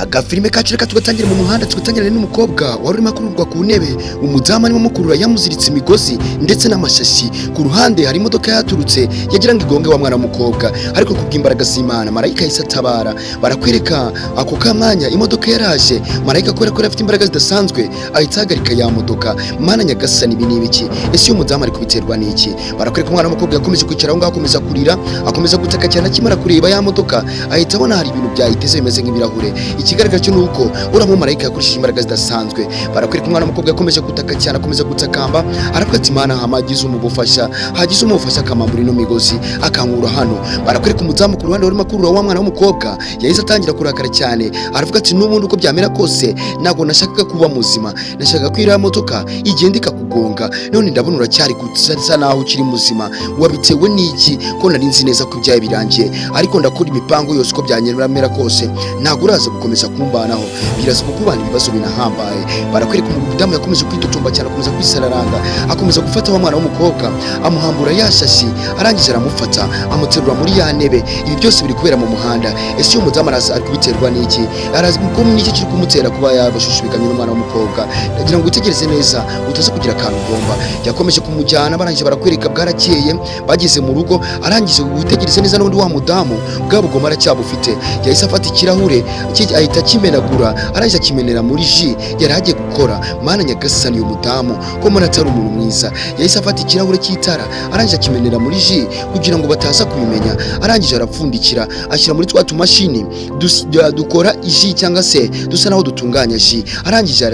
Agafilime kacu reka tugatangira mu muhanda tugatangira n'umukobwa wari urimo akururwa ku ntebe umudamu arimo mukurura yamuziritse imigozi ndetse n'amashashi ku ruhande hari imodoka yaturutse yagira ngo igonge wa mwana w'umukobwa ariko kubw'imbaraga z'Imana marayika yise atabara barakwereka ako kamanya imodoka yaraje marayika ko afite imbaraga zidasanzwe ahitahagarika ya modoka mana nyagasani ibi n'ibiki ese uyu mudamu ari kubiterwa n'iki barakwereka umwana w'umukobwa yakomeje kwicara aho ngaho akomeza kurira akomeza gutaka cyane akimara kureba ya modoka ahita abona hari ibintu byahiteze bimeze nk'ibirahure ikigaragara cyo nuko uramo marayika yakoresheje imbaraga zidasanzwe barakwereka umwana w'umukobwa yakomeje gutaka cyane akomeza gutakamba aravuga ati mana hamagize umubufasha hagize umufasha akamambura ino migozi akankura hano barakwereka umudamu ku ruhande urimo kurura wa mwana w'umukobwa yahise atangira kurakara cyane aravuga ati n'ubundi uko byamera kose ntabwo nashakaga kuba muzima nashakaga ko iriya modoka igenda ikakugonga none ndabona uracyari gusa naho ukiri muzima wabitewe n'iki ko nari nzi neza ko ibyaye birangiye ariko ndakora imipango yose uko byanyemera kose ntabwo uraza gukomeza kumbanaho biraza kukubana ibibazo binahambaye barakwereka umudamu yakomeje kwitotomba cyane akomeza kwisararanga akomeza gufata wa mwana w'umukobwa amuhambura yashashi arangije aramufata amuterura muri ya ntebe ibi byose biri kubera mu muhanda ese uyu mudamu araza ari kubiterwa n'iki araza ko n'iki kiri kumutera kuba yabashushubikanye n'umwana w'umukobwa ndagira ngo witegereze neza utaza kugira akantu ugomba yakomeje kumujyana barangije barakwereka bwarakeye bageze mu rugo arangije witegereze neza n'undi wa mudamu bwa bugoma aracyabufite yahise afata ikirahure ahita akimenagura arangije akimenera muri ji yari agiye gukora mana nyagasani uyu mudamu ko mbona atari umuntu mwiza yahise afata ikirahure cy'itara arangije akimenera muri ji kugira ngo bataza kubimenya arangije arapfundikira ashyira muri twa tumashini dukora ji cyangwa se dusa naho dutunganya ji arangije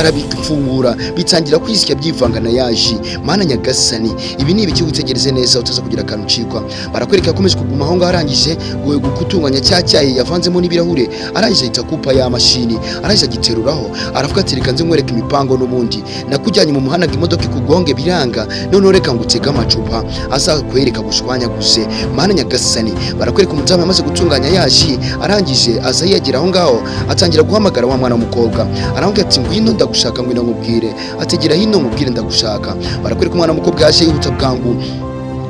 arabifungura bitangira kwisya byivanga na ya ji mana nyagasani ibi ni ibiki witegereze neza utaza kugira akantu ucikwa barakwereka akomeje kuguma aho ngaho arangije gutunganya cya cyayi yavanzemo n'ibirahure arangije ahita kupa ya mashini arangije agiteruraho aravuga ati reka nze nkwereke imipango n'ubundi nakujyanye mu muhanda imodoka ikugonge biranga none reka ngutega amacupa azakwereka gushwanyaguze mana nyagasani barakwereka umudamu yamaze gutunganya yaji arangije aza yegera aho ngaho atangira guhamagara wa mwana w'umukobwa aravuga ati ngwino ndagushaka ngwino nkubwire ategera hino nkubwire ndagushaka barakwereka umwana w'umukobwa yaje yihuta bwangu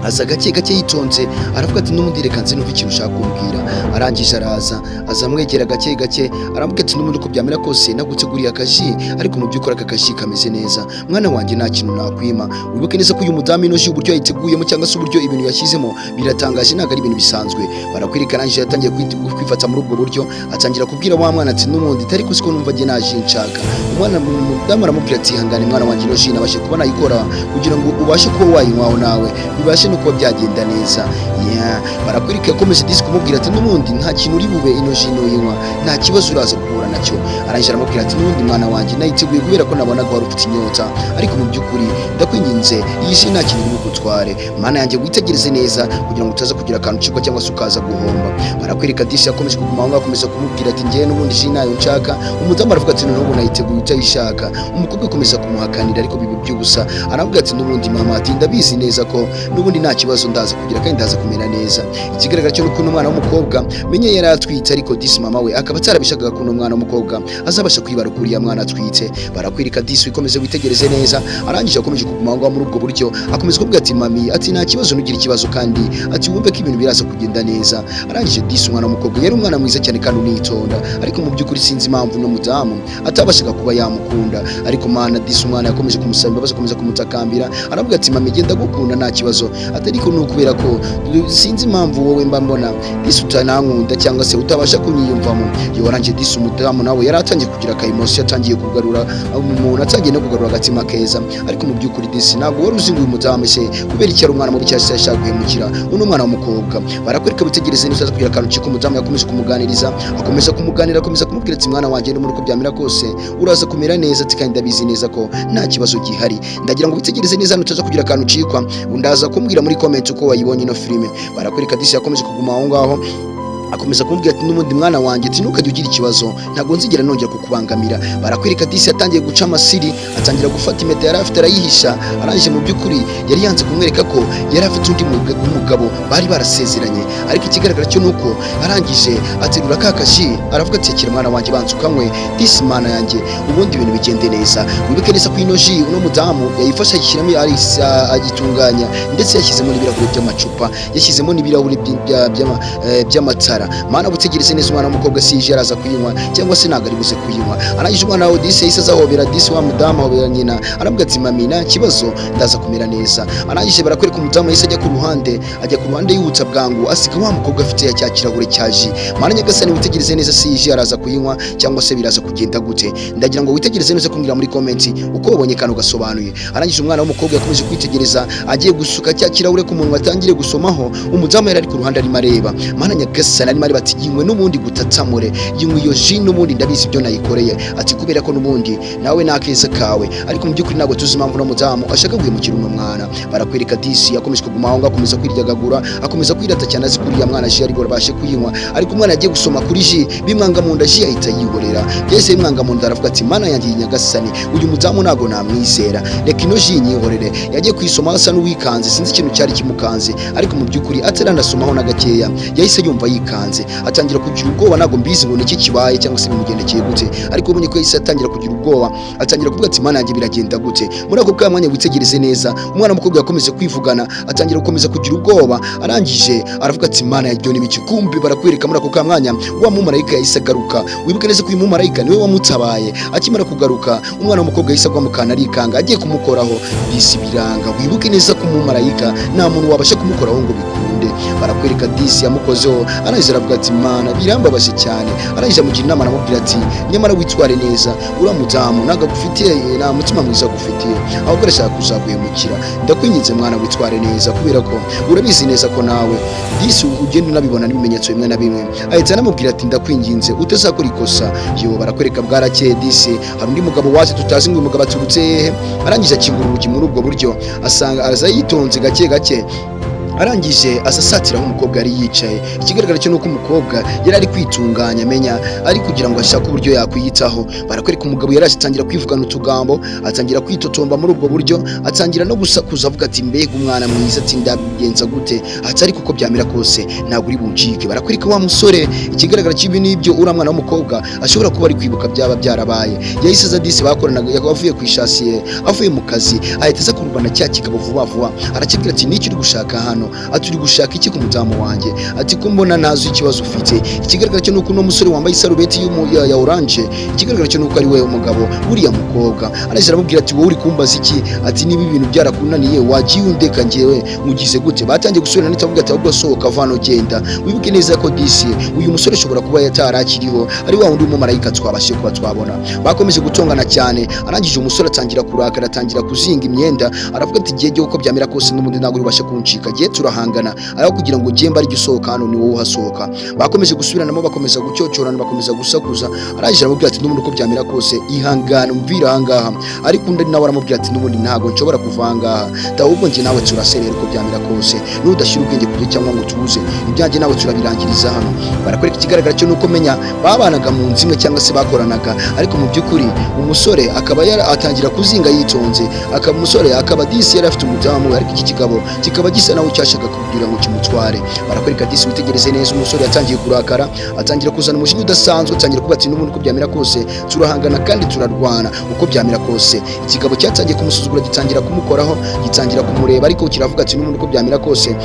aza gake gake yitonze aravuga ati n'ubundi reka nzi numva ikintu ushaka kumbwira arangije araza amwegera gake gake aravuga ati n'ubundi uko byamera kose naguteguriye akaji ariko mu by'ukuri aka kaji kameze neza mwana wanjye nta kintu nakwima wibuke neza ko uyu mudamu ino ji uburyo yayiteguyemo cyangwa se uburyo ibintu yashyizemo biratangaje ntabwo ari ibintu bisanzwe barakwereka arangije yatangiye kwifata muri ubwo buryo atangira kubwira wa mwana ati n'ubundi itari kuzi ko numva njye nta ji nshaka umwana mudamu aramubwira ati ihangane mwana wanjye ino ji nabashe kuba nayikora kugira ngo ubashe kuba wayinywaho nawe bibashe nuko byagenda neza barakwereka yakomeje disi kumubwira ati n'ubundi nta kintu uri bube ino ji noyinywa nta kibazo uraza guhura nacyo arangije aramubwira ati n'ubundi mwana wanjye nayiteguye kubera ko nabonaga wari ufite inyota ariko mu by'ukuri ndakwinginze iyi ji nta kintu iri bugutware mana yanjye witegereze neza kugira ngo utaza kugira akantu ucikwa cyangwa se ukaza guhomba barakwereka disi yakomeje kuguma aho ngaho akomeza kumubwira ati njyewe n'ubundi ji nayo nshaka umudamu aravuga ati n'ubu nayiteguye utayishaka umukobwa akomeza kumuhakanira ariko bibi by'ubusa aravuga ati n'ubundi mama ati ndabizi neza ko n'ubundi nta kibazo ndaza kugira kandi ndaza kumera neza ikigaragara cyo nuko umwana w'umukobwa menye yari atwite ariko disi mama we akaba atarabishakaga ko umwana w'umukobwa azabasha kwibaruka uriya mwana atwite barakwereka disi wikomeze witegereze neza arangije akomeje kuguma aho muri ubwo buryo akomeza kuvuga ati mami ati nta kibazo nugira ikibazo kandi ati wumve ko ibintu biraza kugenda neza arangije disi umwana w'umukobwa yari umwana mwiza cyane kandi unitonda ariko mu by'ukuri sinzi impamvu no mudamu atabashaga kuba yamukunda ariko mana disi umwana yakomeje kumusaba imbabazi akomeza kumutakambira aravuga ati mami genda gukunda nta kibazo atariko nukubera ko sinzi impamvu wowe mba mbona disi utanankunda cyangwa se utabasha kunyiyumvamo yorangiye disi umudamu nawe yari atangiye kugira akayimosi yatangiye kugarura umuntu atangiye no kugarura agatima keza ariko mu by'ukuri disi ntabwo wari uzi ngo uyu mudamu se kubera iki ari umwana mubi cyangwa se yashaka guhemukira uno mwana w'umukobwa barakwereka bitegereze neza kugira akantu cyo umudamu yakomeje kumuganiriza akomeza kumuganira akomeza kumubwira ati mwana wanjye no muri uko byamera kose uraza kumera neza ati kandi ndabizi neza ko nta kibazo gihari ndagira ngo bitegereze neza nutaza kugira akantu ucikwa ndaza kumbwira muri comment uko wayibonye ino filime barakwereka disi yakomeje kuguma aho ngaho akomeza kumubwira ati n'ubundi mwana wanjye ati ntukajye ugira ikibazo ntabwo nzigera nongera kukubangamira barakwereka disi yatangiye guca amasiri atangira gufata impeta yari afite arayihisha arangije mu by'ukuri yari yanze kumwereka ko yari afite undi mugabo bari barasezeranye ariko ikigaragara cyo nuko arangije aterura kakashi aravuga ati kira mwana wanjye banza ukanywe disi mana yanjye ubundi ibintu bigende neza wibuke neza ko ino ji uno mudamu yayifasha yishyiramo agitunganya ndetse yashyizemo n'ibirahuri by'amacupa yashyizemo n'ibirahuri by'amatara kubyara. Mana butegereze neza umwana w'umukobwa sije araza kuyinywa cyangwa se ntago ari buze kuyinywa. Arangije umwana wa Disi yahise azahobera Disi wa mudamu ahobera nyina, aravuga ati mami nta kibazo ndaza kumera neza. Arangije barakwereka umudamu yahise ajya ku ruhande yibutsa bwangu asiga wa mukobwa afite ya cya kirahure cya ji. Mana nyagasani witegereze neza sije araza kuyinywa cyangwa se biraza kugenda gute. Ndagira ngo witegereze neza kumbwira muri comment uko wabonye kano gasobanuye. Arangije umwana w'umukobwa yakomeje kwitegereza agiye gusuka cya kirahure ku muntu watangire gusomaho, umudamu yari ari ku ruhande arimo areba. Mana nyagasani arimo areba ati yinywe n'ubundi gutatsamure, yinywe iyo ji n'ubundi ndabizi ibyo nayikoreye, ati kubera ko n'ubundi nawe nakeza kawe. Ariko mu by'ukuri ntabwo tuzi impamvu no mudamu ashaka guhemukira uno mwana. Barakwereka Disi yakomeje kuguma aho ngaho, akomeza kwiryagagura, akomeza kwirata cyane azi kuriya mwana ji ariko babashe kuyinywa. Ariko umwana yagiye gusoma kuri ji bimwanga mu nda, ji ahita yihorera. Byese bimwanga mu nda, aravuga ati mana yanjye nyagasani uyu mudamu ntabwo namwizera, reka ino ji nyihorere. Yagiye kwisoma asa n'uwikanze, sinzi ikintu cyari kimukanze, ariko mu by'ukuri ataranasomaho na gakeya yahise yumva yikanze, atangira kugira ubwoba. Ntabwo mbizi ngo niki kibaye cyangwa se bimugendekeye gute, ariko ubonye ko yahise atangira kugira ubwoba, atangira kuvuga ati mana yanjye biragenda gute. Muri ako mwanya witegereze neza umwana w'umukobwa yakomeze kwivugana, atangira gukomeza kugira ubwoba. Arangije aravuga ati mana yanjye ni biki. Kumbi barakwereka muri ako mwanya wa mumarayika yahise agaruka. Wibuke neza ko uyu mumarayika niwe wamutabaye. Akimara kugaruka umwana w'umukobwa yahise agwa mu kantu arikanga, agiye kumukoraho Disi biranga. Wibuke neza ko umumarayika nta muntu wabasha kumukoraho ngo bikunde. Barakwereka Disi yamukozeho, arangije aravuga ati mana birambabaje cyane. Arangije amugira inama aramubwira ati nyamara witware neza, uriya mudamu ntabwo agufitiye nta mutima mwiza agufitiye, ahubwo arashaka kuzaguhemukira. Ndakwinginze mwana witware neza kubera ko urabizi neza ko nawe Disi ugenda unabibona n'ibimenyetso bimwe na bimwe. Ahita anamubwira ati ndakwinginze utazakora ikosa. Barakwereka bwarakeye Disi hari undi mugabo waje tutazi ngo uyu mugabo aturutse hehe. Arangije akingura urugi muri ubwo buryo, asanga araza yitonze gake gake. Arangije asasatiraho umukobwa yari yicaye. Ikigaragara cyo nuko umukobwa yari ari kwitunganya amenya ari kugira ngo ashake uburyo yakwiyitaho. Barakwereka umugabo yari atangira kwivugana utugambo, atangira kwitotomba muri ubwo buryo, atangira no gusakuza avuga ati mbega umwana mwiza, ati ndabigenza gute, atari kuko byamira kose ntabwo uri buncike. Barakwereka wa musore ikigaragara cy'ibi nibyo uriya mwana w'umukobwa ashobora kuba ari kwibuka byaba byarabaye. Yahise aza Disi bakoranaga yavuye ku ishasiye avuye mu kazi, ahita aza kurubana cya kigabo vuba vuba. Arakibwira ati niki uri gushaka hano, ati uri gushaka iki ku mudamu wanjye, ati ko mbona nazo ikibazo ufite. Ikigaragara cyo nuko no musore wambaye isarubeti ya orange, ikigaragara cyo nuko ari we umugabo uriya mukobwa. Arashira aramubwira ati wowe uri kumbaza iki, ati niba ibintu byarakunaniye wagiye undeka njyewe mugize gute. Batangiye gusubirana n'itavuga ati ahubwo sohoka vano genda. Wibuke neza ko Disi uyu musore ashobora kuba yatarakiriho ari wa wundi w'umumarayika twabashe kuba twabona. Bakomeje gutongana cyane, arangije umusore atangira kurakara, atangira kuzinga imyenda, aravuga ati giye uko byamira kose n'ubundi ntabwo ubasha kuncika, giye turahangana aho kugira ngo jemba ari gisohoka hano ni wowe uhasohoka. Bakomeje gusubiranamo, bakomeza gucyocyorana, bakomeza gusakuza. Arangije aramubwira ati n'ubundi uko byamira kose ihangana umvira ahangaha. Ariko undi nawe aramubwira ati n'ubundi ntabwo nshobora kuva ahangaha, ahubwo njye nawe turaserera uko byamira kose, n'udashyira ubwenge kujya cyangwa ngo tubuze ibyanjye nawe turabirangiriza hano. Barakwereka ikigaragara cyo nuko menya babanaga mu nzimwe cyangwa se bakoranaga, ariko mu by'ukuri umusore akaba atangira kuzinga yitonze. Umusore akaba Disi yari afite umudamu, ariko iki kigabo kikaba gisa nawe cyashaka kugira ngo kimutware. Barakwereka Disi witegereze neza umusore yatangiye kurakara, atangira kuzana umujinya udasanzwe, atangira kuba ati n'ubundi uko byamira kose turahangana kandi turarwana uko byamira kose. Ikigabo cyatangiye kumusuzugura, gitangira kumukoraho, gitangira kumureba, ariko kiravuga ati n'ubundi uko byamira kose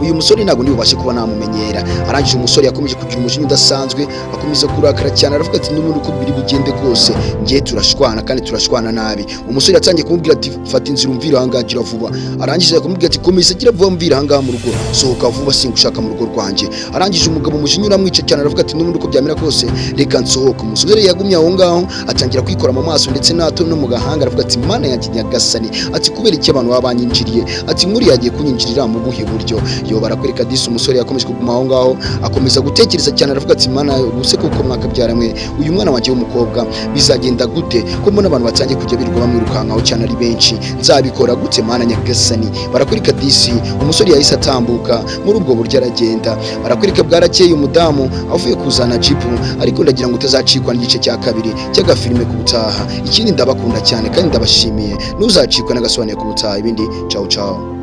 uyu musore ntabwo ndibubashe kuba namumenyera. Arangije umusore yakomeje kugira umujinya udasanzwe, akomeza kurakara cyane, aravuga ati n'ubundi uko biri bugende kose ngiye turashwana kandi turashwana nabi. Umusore yatangiye kumubwira ati fata inzira umvira ahangaha gira vuba. Arangije akamubwira ati komeza gira vuba umvira ahangaha mu rugo, sohoka vuba singushaka mu rugo rwanjye. Arangije umugabo umujinya uramwica cyane, aravuga ati n'ubundi uko byamira kose reka nsohoke. Umusore yagumye aho ngaho, atangira kwikora mu maso ndetse n'ato no mu gahanga, aravuga ati mana yanjye nyagasani, ati kubera iki abantu babanyinjiriye, ati muri yagiye kunyinjirira mu buhe buryo. Barakwereka Disi umusore yakomeje kuguma aho ngaho, akomeza gutekereza cyane, aravuga ati mana ubuse kuko mwakabyaramwe uyu mwana wanjye w'umukobwa bizagenda gute, ko mbona abantu batangiye kujya birirwa bamwirukankaho cyane ari benshi, nzabikora gute mana nyagasani. Barakwereka Disi umusore yahise atambuka muri ubwo buryo aragenda. Barakwereka bwarakeye umudamu avuye kuzana jipu, ariko ndagira ngo utazacikwa n'igice cya kabiri cy'agafilime ku butaha. Ikindi ndabakunda cyane kandi ndabashimiye, ntuzacikwa n'agasobanuye ku butaha. Ibindi ciao ciao.